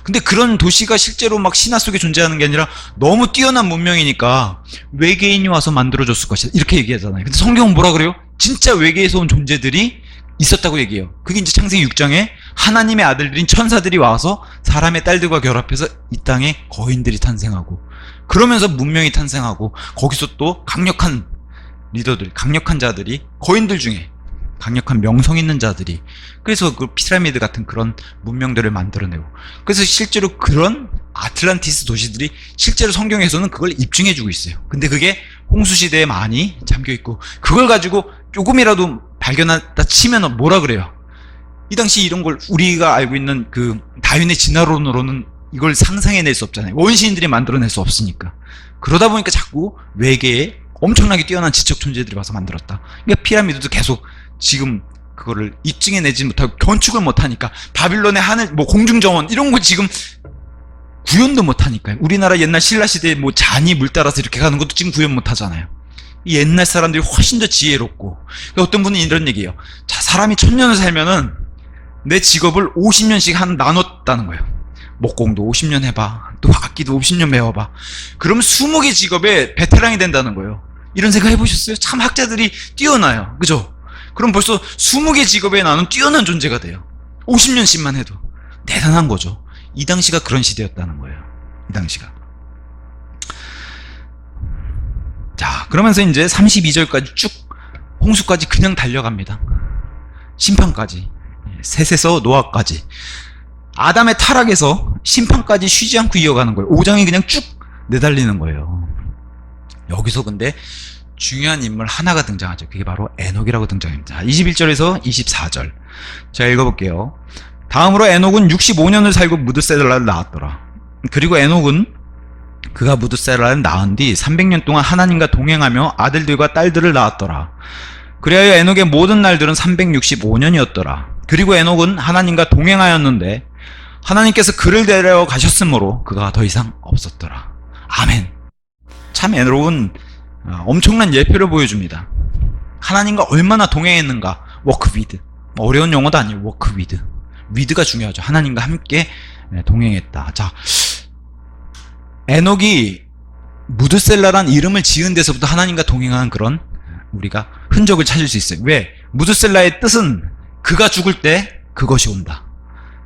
근데 그런 도시가 실제로 막 신화 속에 존재하는 게 아니라 너무 뛰어난 문명이니까 외계인이 와서 만들어줬을 것이다, 이렇게 얘기하잖아요. 근데 성경은 뭐라 그래요? 진짜 외계에서 온 존재들이 있었다고 얘기해요. 그게 이제 창세기 6장에 하나님의 아들들인 천사들이 와서 사람의 딸들과 결합해서 이 땅에 거인들이 탄생하고, 그러면서 문명이 탄생하고, 거기서 또 강력한 리더들, 강력한 자들이, 거인들 중에 강력한 명성 있는 자들이, 그래서 그 피라미드 같은 그런 문명들을 만들어내고, 그래서 실제로 그런 아틀란티스 도시들이 실제로 성경에서는 그걸 입증해주고 있어요. 근데 그게 홍수시대에 많이 잠겨있고, 그걸 가지고 조금이라도 발견했다 치면 뭐라 그래요? 이 당시 이런 걸 우리가 알고 있는 그 다윈의 진화론으로는 이걸 상상해낼 수 없잖아요. 원시인들이 만들어낼 수 없으니까. 그러다 보니까 자꾸 외계에 엄청나게 뛰어난 지적 존재들이 와서 만들었다. 그러니까 피라미드도 계속 지금 그거를 입증해내지 못하고 건축을 못하니까 바빌론의 하늘, 공중정원 이런 거 지금 구현도 못하니까요. 우리나라 옛날 신라시대에 뭐 잔이 물 따라서 이렇게 가는 것도 지금 구현 못하잖아요. 이 옛날 사람들이 훨씬 더 지혜롭고. 그러니까 어떤 분은 이런 얘기예요. 자, 사람이 1000년을 살면은 내 직업을 50년씩 나눴다는 거예요. 목공도 50년 해봐. 또 악기도 50년 배워봐. 그럼 20개 직업에 베테랑이 된다는 거예요. 이런 생각 해보셨어요? 참 학자들이 뛰어나요. 그죠? 그럼 벌써 20개 직업에 나는 뛰어난 존재가 돼요. 50년씩만 해도. 대단한 거죠. 이 당시가 그런 시대였다는 거예요. 이 당시가. 자, 그러면서 이제 32절까지 쭉 홍수까지 그냥 달려갑니다. 심판까지. 셋에서 노아까지. 아담의 타락에서 심판까지 쉬지 않고 이어가는 거예요. 5장이 그냥 쭉 내달리는 거예요. 여기서 근데 중요한 인물 하나가 등장하죠. 그게 바로 에녹이라고 등장합니다. 21절에서 24절. 제가 읽어볼게요. 다음으로 에녹은 65년을 살고 무드셀라를 낳았더라. 그리고 에녹은 그가 무드셀라를 낳은 뒤 300년 동안 하나님과 동행하며 아들들과 딸들을 낳았더라. 그리하여 에녹의 모든 날들은 365년이었더라. 그리고 에녹은 하나님과 동행하였는데 하나님께서 그를 데려가셨으므로 그가 더 이상 없었더라. 아멘. 참 에녹은 엄청난 예표를 보여줍니다. 하나님과 얼마나 동행했는가. 워크 위드. 어려운 용어도 아니에요. 워크 위드. 위드가 중요하죠. 하나님과 함께 동행했다. 자, 에녹이 무드셀라란 이름을 지은 데서부터 하나님과 동행하는 그런 우리가 흔적을 찾을 수 있어요. 왜? 무드셀라의 뜻은 그가 죽을 때 그것이 온다.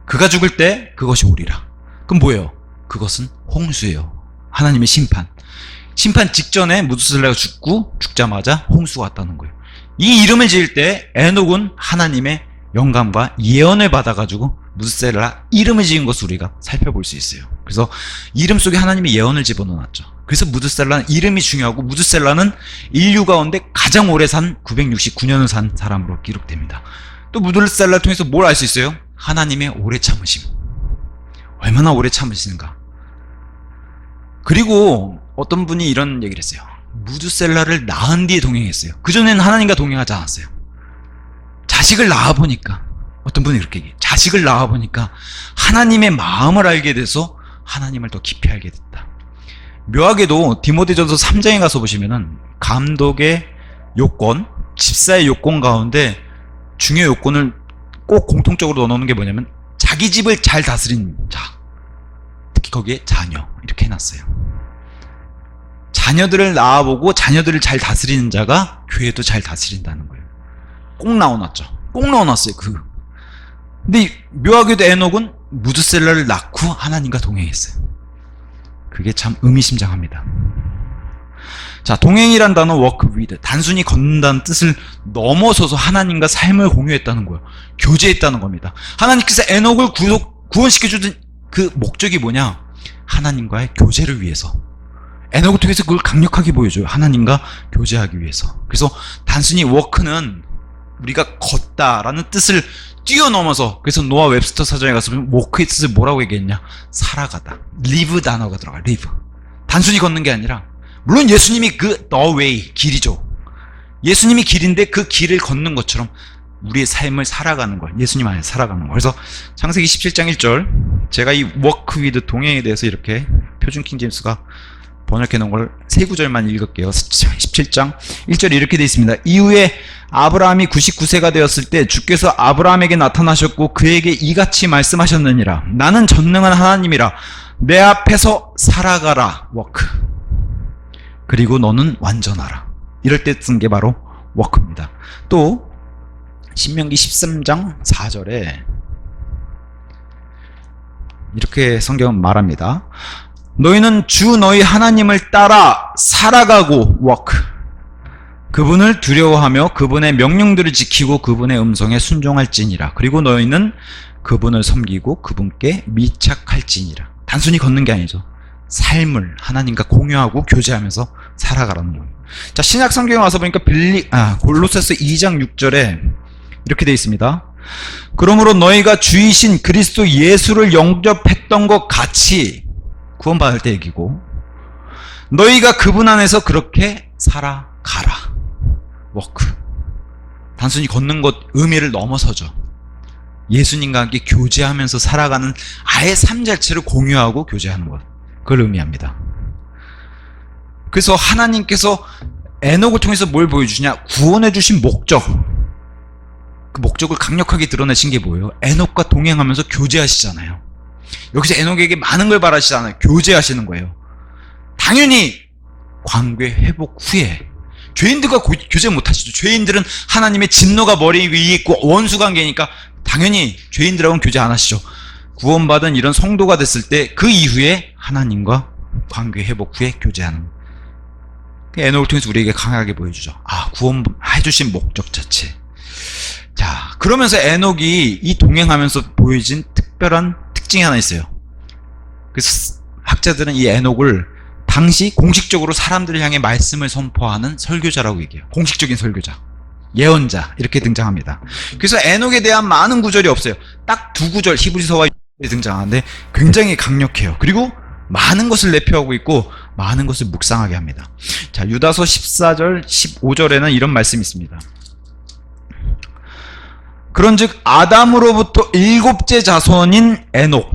그가 죽을 때 그것이 오리라. 그럼 뭐예요? 그것은 홍수예요. 하나님의 심판. 심판 직전에 무드셀라가 죽자마자 홍수가 왔다는 거예요. 이 이름을 지을 때 에녹은 하나님의 영감과 예언을 받아가지고 무드셀라 이름을 지은 것을 우리가 살펴볼 수 있어요. 그래서 이름 속에 하나님의 예언을 집어넣었죠. 그래서 무드셀라는 이름이 중요하고 무드셀라는 인류 가운데 가장 오래 산 969년을 산 사람으로 기록됩니다. 또 무드셀라를 통해서 뭘 알 수 있어요? 하나님의 오래 참으심. 얼마나 오래 참으시는가. 그리고 어떤 분이 이런 얘기를 했어요. 무드셀라를 낳은 뒤에 동행했어요. 그전에는 하나님과 동행하지 않았어요. 자식을 낳아보니까 어떤 분이 그렇게 얘기해요. 자식을 낳아보니까 하나님의 마음을 알게 돼서 하나님을 더 깊이 알게 됐다. 묘하게도 디모데전서 3장에 가서 보시면은 감독의 요건, 집사의 요건 가운데 중요 요건을 꼭 공통적으로 넣어놓는 게 뭐냐면 자기 집을 잘 다스리는 자, 특히 거기에 자녀 이렇게 해놨어요. 자녀들을 낳아보고 자녀들을 잘 다스리는 자가 교회도 잘 다스린다는 거예요. 꼭 나와놨죠. 꼭 나와놨어요. 근데 묘하게도 에녹은 무드셀라를 낳고 하나님과 동행했어요. 그게 참 의미심장합니다. 자, 동행이란 단어 walk with, 단순히 걷는다는 뜻을 넘어서서 하나님과 삶을 공유했다는 거예요. 교제했다는 겁니다. 하나님께서 에녹을 구원시켜주던 그 목적이 뭐냐? 하나님과의 교제를 위해서. 에녹을 통해서 그걸 강력하게 보여줘요. 하나님과 교제하기 위해서. 그래서 단순히 walk는 우리가 걷다라는 뜻을 뛰어넘어서, 그래서 노아 웹스터 사전에 가서 보면 walk의 뜻을 뭐라고 얘기했냐? 살아가다. live 단어가 들어가. live. 단순히 걷는 게 아니라, 물론 예수님이 그 the way, 길이죠. 예수님이 길인데 그 길을 걷는 것처럼 우리의 삶을 살아가는 걸, 예수님 안에 살아가는 걸. 그래서 창세기 17장 1절, 제가 이 walk with 동행에 대해서 이렇게 표준 킹제임스가 번역해 놓은 걸 세 구절만 읽을게요. 17장 1절에 이렇게 되어 있습니다. 이후에 아브라함이 99세가 되었을 때 주께서 아브라함에게 나타나셨고 그에게 이같이 말씀하셨느니라. 나는 전능한 하나님이라. 내 앞에서 살아가라. walk. 그리고 너는 완전하라. 이럴 때 쓴 게 바로 walk입니다. 또 신명기 13장 4절에 이렇게 성경은 말합니다. 너희는 주 너희 하나님을 따라 살아가고 walk. 그분을 두려워하며 그분의 명령들을 지키고 그분의 음성에 순종할지니라. 그리고 너희는 그분을 섬기고 그분께 밀착할지니라. 단순히 걷는 게 아니죠. 삶을 하나님과 공유하고 교제하면서 살아가라는 거예요. 자, 신약 성경에 와서 보니까 골로새서 2장 6절에 이렇게 되어 있습니다. 그러므로 너희가 주이신 그리스도 예수를 영접했던 것 같이, 구원받을 때 얘기고, 너희가 그분 안에서 그렇게 살아가라. 워크. 단순히 걷는 것 의미를 넘어서죠. 예수님과 함께 교제하면서 살아가는 아예 삶 자체를 공유하고 교제하는 것. 그걸 의미합니다. 그래서 하나님께서 에녹을 통해서 뭘 보여주시냐? 구원해 주신 목적. 그 목적을 강력하게 드러내신 게 뭐예요? 에녹과 동행하면서 교제하시잖아요. 여기서 에녹에게 많은 걸 바라시잖아요. 교제하시는 거예요. 당연히 관계 회복 후에 죄인들과 교제 못하시죠. 죄인들은 하나님의 진노가 머리 위에 있고 원수 관계니까 당연히 죄인들하고는 교제 안 하시죠. 구원받은 이런 성도가 됐을 때 그 이후에 하나님과 관계 회복 후에 교제하는, 에녹을 통해서 우리에게 강하게 보여주죠. 구원해 주신 목적 자체. 자, 그러면서 에녹이 이 동행하면서 보여진 특별한 특징이 하나 있어요. 그래서 학자들은 이 에녹을 당시 공식적으로 사람들을 향해 말씀을 선포하는 설교자라고 얘기해요. 공식적인 설교자, 예언자 이렇게 등장합니다. 그래서 에녹에 대한 많은 구절이 없어요. 딱 두 구절 히브리서와 등장하는데 굉장히 강력해요. 그리고 많은 것을 내표하고 있고 많은 것을 묵상하게 합니다. 자, 유다서 14절 15절에는 이런 말씀이 있습니다. 그런즉 아담으로부터 7째 자손인 에녹,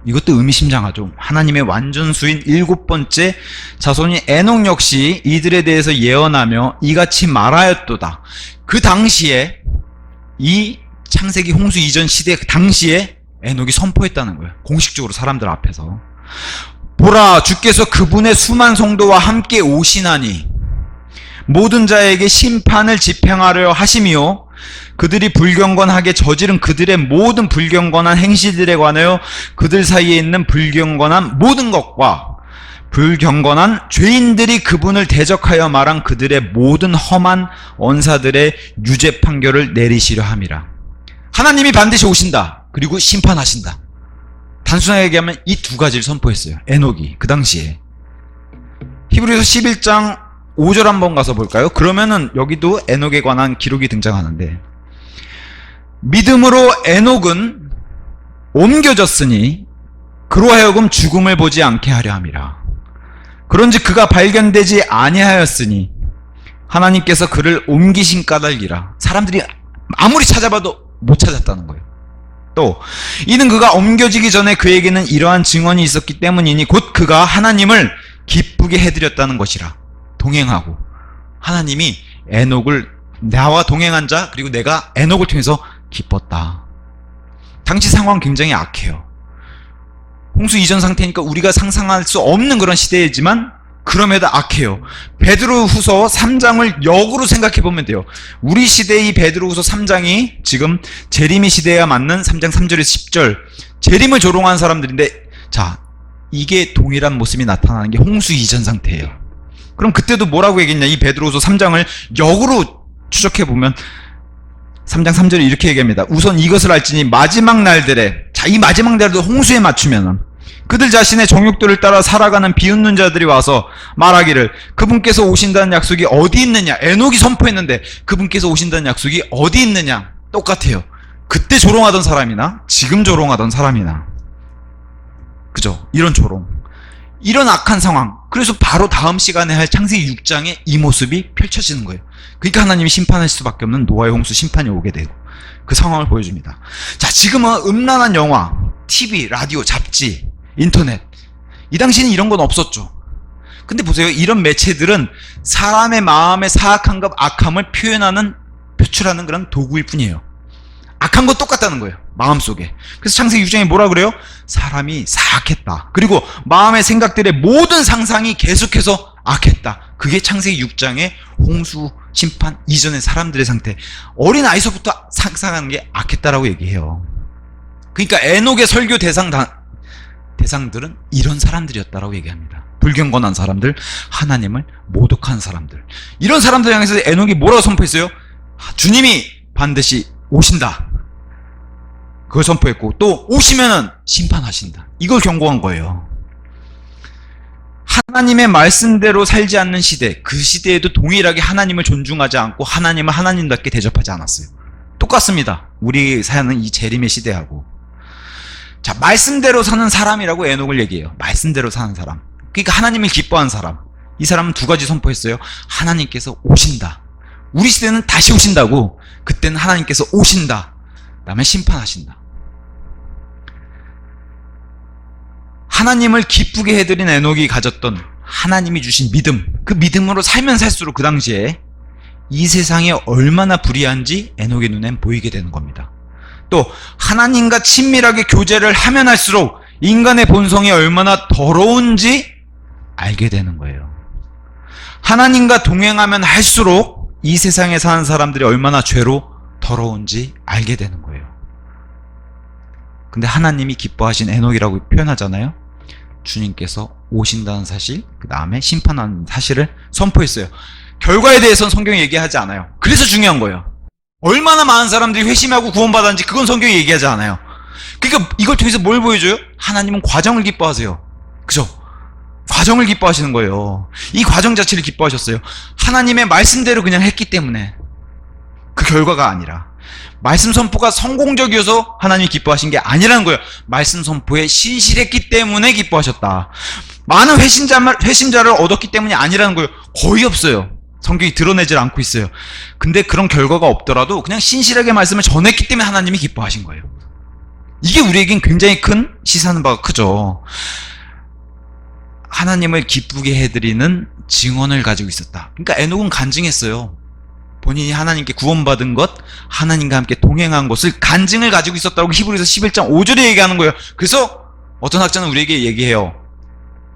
이것도 의미심장하죠. 하나님의 완전수인 7번째 자손인 에녹 역시 이들에 대해서 예언하며 이같이 말하였도다. 그 당시에 이 창세기 홍수 이전 시대 당시에 에녹이 선포했다는 거예요. 공식적으로 사람들 앞에서. 보라, 주께서 그분의 수만 성도와 함께 오시나니 모든 자에게 심판을 집행하려 하심이요 그들이 불경건하게 저지른 그들의 모든 불경건한 행실들에 관하여 그들 사이에 있는 불경건한 모든 것과 불경건한 죄인들이 그분을 대적하여 말한 그들의 모든 험한 언사들의 유죄 판결을 내리시려 함이라. 하나님이 반드시 오신다. 그리고 심판하신다. 단순하게 얘기하면 이 두 가지를 선포했어요. 에녹이 그 당시에. 히브리서 11장 5절 한번 가서 볼까요? 그러면은 여기도 에녹에 관한 기록이 등장하는데, 믿음으로 에녹은 옮겨졌으니 그로 하여금 죽음을 보지 않게 하려 함이라. 그런즉 그가 발견되지 아니하였으니 하나님께서 그를 옮기신 까닭이라. 사람들이 아무리 찾아봐도 못 찾았다는 거예요. 또 이는 그가 옮겨지기 전에 그에게는 이러한 증언이 있었기 때문이니 곧 그가 하나님을 기쁘게 해드렸다는 것이라. 동행하고 하나님이 에녹을, 나와 동행한 자, 그리고 내가 에녹을 통해서 기뻤다. 당시 상황 굉장히 악해요. 홍수 이전 상태니까 우리가 상상할 수 없는 그런 시대이지만 그럼에도 악해요. 베드로후서 3장을 역으로 생각해 보면 돼요. 우리 시대의 베드로후서 3장이 지금 재림의 시대에 맞는 3장 3절에서 10절, 재림을 조롱한 사람들인데, 자, 이게 동일한 모습이 나타나는 게 홍수 이전 상태예요. 그럼 그때도 뭐라고 얘기했냐? 이 베드로후서 3장을 역으로 추적해 보면 3장 3절에 이렇게 얘기합니다. 우선 이것을 알지니 마지막 날들에, 자, 이 마지막 날도 홍수에 맞추면은 그들 자신의 정욕들을 따라 살아가는 비웃는 자들이 와서 말하기를 그분께서 오신다는 약속이 어디 있느냐. 에녹이 선포했는데 그분께서 오신다는 약속이 어디 있느냐. 똑같아요. 그때 조롱하던 사람이나 지금 조롱하던 사람이나, 그죠? 이런 조롱, 이런 악한 상황. 그래서 바로 다음 시간에 할 창세기 6장에 이 모습이 펼쳐지는 거예요. 그러니까 하나님이 심판하실 수밖에 없는 노아의 홍수 심판이 오게 되고 그 상황을 보여줍니다. 자, 지금은 음란한 영화, TV, 라디오, 잡지, 인터넷, 이 당시에는 이런 건 없었죠. 근데 보세요. 이런 매체들은 사람의 마음의 사악함과 악함을 표출하는 그런 도구일 뿐이에요. 악한 건 똑같다는 거예요. 마음속에. 그래서 창세기 6장에 뭐라 그래요? 사람이 사악했다. 그리고 마음의 생각들의 모든 상상이 계속해서 악했다. 그게 창세기 6장의 홍수 심판 이전의 사람들의 상태. 어린 아이서부터 상상하는 게 악했다라고 얘기해요. 그러니까 에녹의 설교 대상들은 이런 사람들이었다라고 얘기합니다. 불경건한 사람들, 하나님을 모독한 사람들. 이런 사람들 향해서 에녹이 뭐라고 선포했어요? 주님이 반드시 오신다. 그걸 선포했고, 또 오시면은 심판하신다. 이걸 경고한 거예요. 하나님의 말씀대로 살지 않는 시대, 그 시대에도 동일하게 하나님을 존중하지 않고 하나님을 하나님답게 대접하지 않았어요. 똑같습니다. 우리 사는 이 재림의 시대하고. 자, 말씀대로 사는 사람이라고 에녹을 얘기해요. 말씀대로 사는 사람. 그러니까 하나님을 기뻐하는 사람. 이 사람은 두 가지 선포했어요. 하나님께서 오신다. 우리 시대는 다시 오신다고. 그때는 하나님께서 오신다. 다음에 심판하신다. 하나님을 기쁘게 해드린 에녹이 가졌던 하나님이 주신 믿음, 그 믿음으로 살면 살수록 그 당시에 이 세상이 얼마나 불의한지 에녹의 눈엔 보이게 되는 겁니다. 또 하나님과 친밀하게 교제를 하면 할수록 인간의 본성이 얼마나 더러운지 알게 되는 거예요. 하나님과 동행하면 할수록 이 세상에 사는 사람들이 얼마나 죄로 더러운지 알게 되는 거예요. 근데 하나님이 기뻐하신 에녹이라고 표현하잖아요. 주님께서 오신다는 사실, 그 다음에 심판하는 사실을 선포했어요. 결과에 대해서는 성경이 얘기하지 않아요. 그래서 중요한 거예요. 얼마나 많은 사람들이 회심하고 구원받았는지 그건 성경이 얘기하지 않아요. 그러니까 이걸 통해서 뭘 보여줘요? 하나님은 과정을 기뻐하세요. 그죠? 과정을 기뻐하시는 거예요. 이 과정 자체를 기뻐하셨어요. 하나님의 말씀대로 그냥 했기 때문에, 그 결과가 아니라 말씀 선포가 성공적이어서 하나님이 기뻐하신 게 아니라는 거예요. 말씀 선포에 신실했기 때문에 기뻐하셨다. 많은 회심자를 얻었기 때문이 아니라는 거예요. 거의 없어요. 성경이 드러내질 않고 있어요. 근데 그런 결과가 없더라도 그냥 신실하게 말씀을 전했기 때문에 하나님이 기뻐하신 거예요. 이게 우리에겐 굉장히 큰 시사하는 바가 크죠. 하나님을 기쁘게 해드리는 증언을 가지고 있었다. 그러니까 에녹은 간증했어요. 본인이 하나님께 구원받은 것, 하나님과 함께 동행한 것을 간증을 가지고 있었다고 히브리서 11장 5절에 얘기하는 거예요. 그래서 어떤 학자는 우리에게 얘기해요.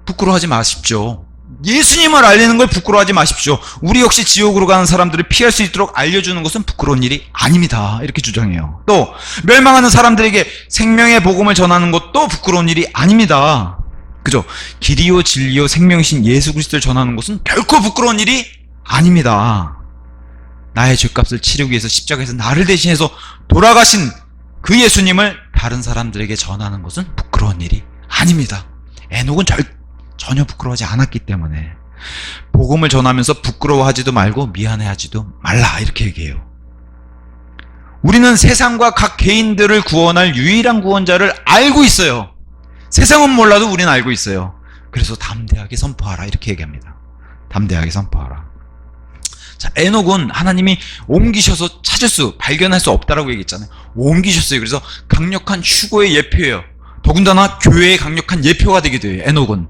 부끄러워하지 마십시오. 예수님을 알리는 걸 부끄러워하지 마십시오. 우리 역시 지옥으로 가는 사람들을 피할 수 있도록 알려주는 것은 부끄러운 일이 아닙니다. 이렇게 주장해요. 또 멸망하는 사람들에게 생명의 복음을 전하는 것도 부끄러운 일이 아닙니다. 그죠? 길이요 진리요 생명이신 예수 그리스도를 전하는 것은 결코 부끄러운 일이 아닙니다. 나의 죄값을 치르기 위해서 십자가에서 나를 대신해서 돌아가신 그 예수님을 다른 사람들에게 전하는 것은 부끄러운 일이 아닙니다. 에녹은 전혀 부끄러워하지 않았기 때문에 복음을 전하면서 부끄러워하지도 말고 미안해하지도 말라 이렇게 얘기해요. 우리는 세상과 각 개인들을 구원할 유일한 구원자를 알고 있어요. 세상은 몰라도 우리는 알고 있어요. 그래서 담대하게 선포하라 이렇게 얘기합니다. 담대하게 선포하라. 자, 에녹은 하나님이 옮기셔서 찾을 수, 발견할 수 없다라고 얘기했잖아요. 옮기셨어요. 그래서 강력한 휴거의 예표예요. 더군다나 교회의 강력한 예표가 되게 돼요. 에녹은.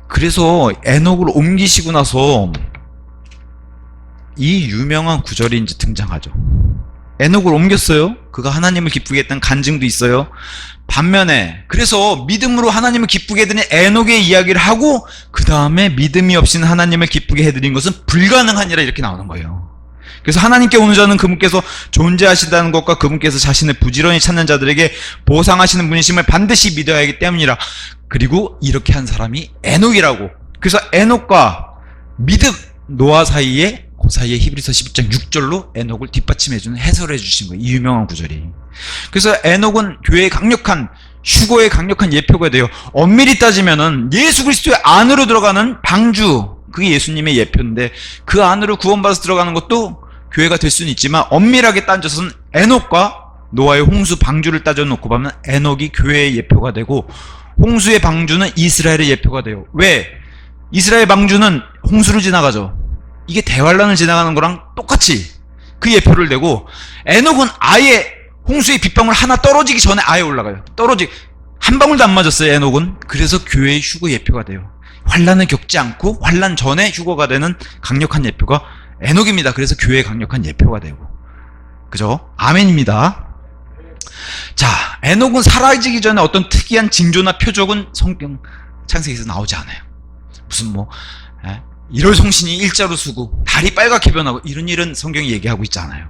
그래서 에녹을 옮기시고 나서 이 유명한 구절이 이제 등장하죠. 에녹을 옮겼어요. 그가 하나님을 기쁘게 했던 간증도 있어요. 반면에 그래서 믿음으로 하나님을 기쁘게 해드린 에녹의 이야기를 하고 그 다음에 믿음이 없이는 하나님을 기쁘게 해드린 것은 불가능하니라 이렇게 나오는 거예요. 그래서 하나님께 오는 자는 그분께서 존재하신다는 것과 그분께서 자신을 부지런히 찾는 자들에게 보상하시는 분이심을 반드시 믿어야 하기 때문이라. 그리고 이렇게 한 사람이 에녹이라고. 그래서 에녹과 믿음, 노아 사이에 그 사이에 히브리서 12장 6절로 에녹을 뒷받침해주는 해설을 해주신 거예요. 이 유명한 구절이. 그래서 에녹은 교회의 강력한 휴거의 강력한 예표가 돼요. 엄밀히 따지면은 예수 그리스도의 안으로 들어가는 방주, 그게 예수님의 예표인데 그 안으로 구원받아서 들어가는 것도 교회가 될 수는 있지만 엄밀하게 따져서는 에녹과 노아의 홍수 방주를 따져놓고 보면 에녹이 교회의 예표가 되고 홍수의 방주는 이스라엘의 예표가 돼요. 왜? 이스라엘 방주는 홍수를 지나가죠. 이게 대환란을 지나가는 거랑 똑같이 그 예표를 내고 에녹은 아예 홍수의 빗방울 하나 떨어지기 전에 아예 올라가요. 한 방울도 안 맞았어요. 에녹은. 그래서 교회의 휴거 예표가 돼요. 환란을 겪지 않고 환란 전에 휴거가 되는 강력한 예표가 에녹입니다. 그래서 교회의 강력한 예표가 되고. 그죠? 아멘입니다. 자, 에녹은 사라지기 전에 어떤 특이한 징조나 표적은 성경 창세기에서 나오지 않아요. 무슨 일월성신이 일자로 쓰고 달이 빨갛게 변하고 이런 일은 성경이 얘기하고 있지 않아요.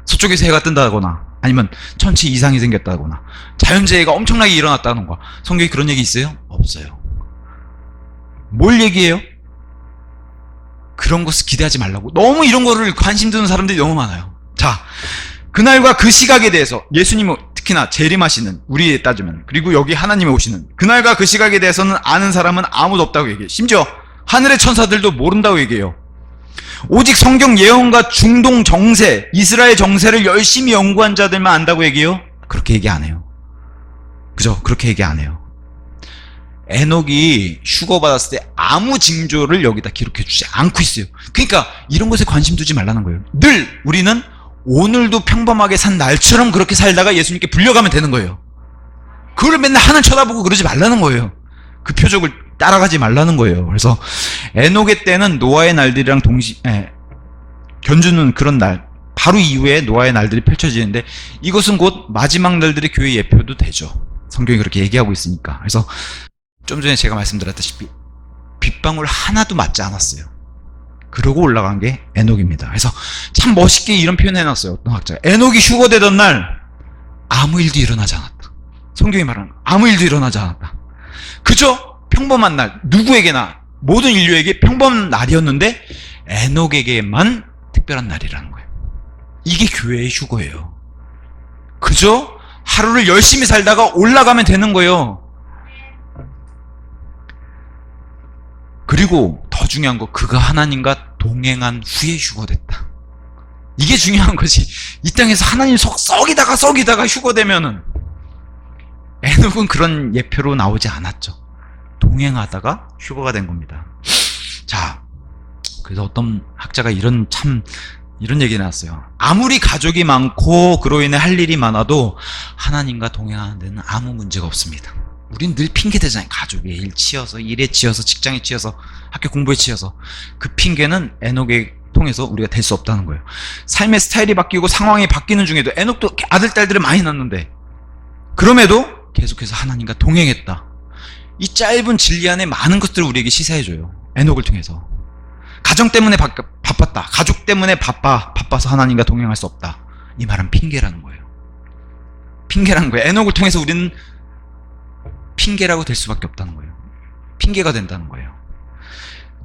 서쪽에서 해가 뜬다거나 아니면 천체 이상이 생겼다거나 자연재해가 엄청나게 일어났다는 거 성경에 그런 얘기 있어요? 없어요. 뭘 얘기해요? 그런 것을 기대하지 말라고. 너무 이런 거를 관심 두는 사람들이 너무 많아요. 자, 그날과 그 시각에 대해서 예수님은 특히나 재림하시는, 우리에 따지면, 그리고 여기 하나님이 오시는 그날과 그 시각에 대해서는 아는 사람은 아무도 없다고 얘기해요. 심지어 하늘의 천사들도 모른다고 얘기해요. 오직 성경 예언과 중동 정세, 이스라엘 정세를 열심히 연구한 자들만 안다고 얘기해요. 그렇게 얘기 안 해요. 그죠? 그렇게 얘기 안 해요. 에녹이 휴거받았을 때 아무 징조를 여기다 기록해 주지 않고 있어요. 그러니까 이런 것에 관심 두지 말라는 거예요. 늘 우리는 오늘도 평범하게 산 날처럼 그렇게 살다가 예수님께 불려가면 되는 거예요. 그걸 맨날 하늘 쳐다보고 그러지 말라는 거예요. 그 표적을 따라가지 말라는 거예요. 그래서 에녹의 때는 노아의 날들이랑 견주는 그런 날, 바로 이후에 노아의 날들이 펼쳐지는데, 이것은 곧 마지막 날들의 교회 예표도 되죠. 성경이 그렇게 얘기하고 있으니까. 그래서 좀 전에 제가 말씀드렸다시피 빗방울 하나도 맞지 않았어요. 그러고 올라간 게 에녹입니다. 그래서 참 멋있게 이런 표현 해놨어요. 어떤 학자가. 에녹이 휴거되던 날 아무 일도 일어나지 않았다. 성경이 말하는 아무 일도 일어나지 않았다. 그저 평범한 날, 누구에게나 모든 인류에게 평범한 날이었는데 에녹에게만 특별한 날이라는 거예요. 이게 교회의 휴거예요. 그저 하루를 열심히 살다가 올라가면 되는 거예요. 그리고 더 중요한 거, 그가 하나님과 동행한 후에 휴거됐다. 이게 중요한 거지. 이 땅에서 하나님 썩이다가 휴거되면은, 에녹은 그런 예표로 나오지 않았죠. 동행하다가 휴거가 된 겁니다. 자, 그래서 어떤 학자가 이런 얘기 나왔어요. 아무리 가족이 많고 그로 인해 할 일이 많아도 하나님과 동행하는 데는 아무 문제가 없습니다. 우린 늘 핑계 대잖아요. 가족에 일 치여서, 일에 치여서, 직장에 치여서, 학교 공부에 치여서. 그 핑계는 에녹에 통해서 우리가 될 수 없다는 거예요. 삶의 스타일이 바뀌고 상황이 바뀌는 중에도, 에녹도 아들, 딸들을 많이 낳는데 그럼에도 계속해서 하나님과 동행했다. 이 짧은 진리 안에 많은 것들을 우리에게 시사해줘요. 에녹을 통해서. 가정 때문에 바빴다. 가족 때문에 바빠서 하나님과 동행할 수 없다. 이 말은 핑계라는 거예요. 핑계라는 거예요. 에녹을 통해서 우리는 핑계라고 될 수밖에 없다는 거예요. 핑계가 된다는 거예요.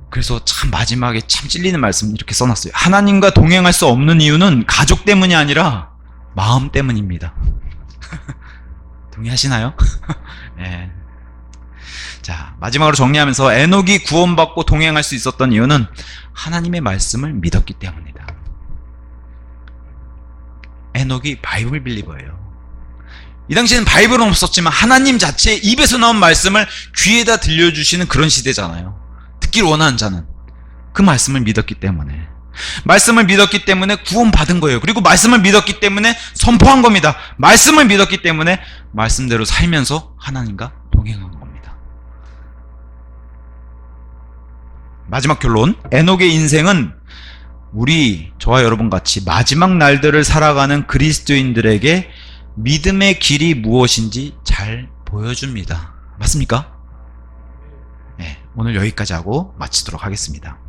그래서 참 마지막에 참 찔리는 말씀 이렇게 써놨어요. 하나님과 동행할 수 없는 이유는 가족 때문이 아니라 마음 때문입니다. 동의하시나요? 네. 자, 마지막으로 정리하면서 에녹이 구원받고 동행할 수 있었던 이유는 하나님의 말씀을 믿었기 때문이다. 에녹이 바이블 빌리버예요. 이 당시에는 바이블은 없었지만 하나님 자체의 입에서 나온 말씀을 귀에다 들려주시는 그런 시대잖아요. 듣기를 원하는 자는 그 말씀을 믿었기 때문에, 말씀을 믿었기 때문에 구원받은 거예요. 그리고 말씀을 믿었기 때문에 선포한 겁니다. 말씀을 믿었기 때문에 말씀대로 살면서 하나님과 동행한 겁니다. 마지막 결론, 에녹의 인생은 저와 여러분 같이 마지막 날들을 살아가는 그리스도인들에게 믿음의 길이 무엇인지 잘 보여줍니다. 맞습니까? 네, 오늘 여기까지 하고 마치도록 하겠습니다.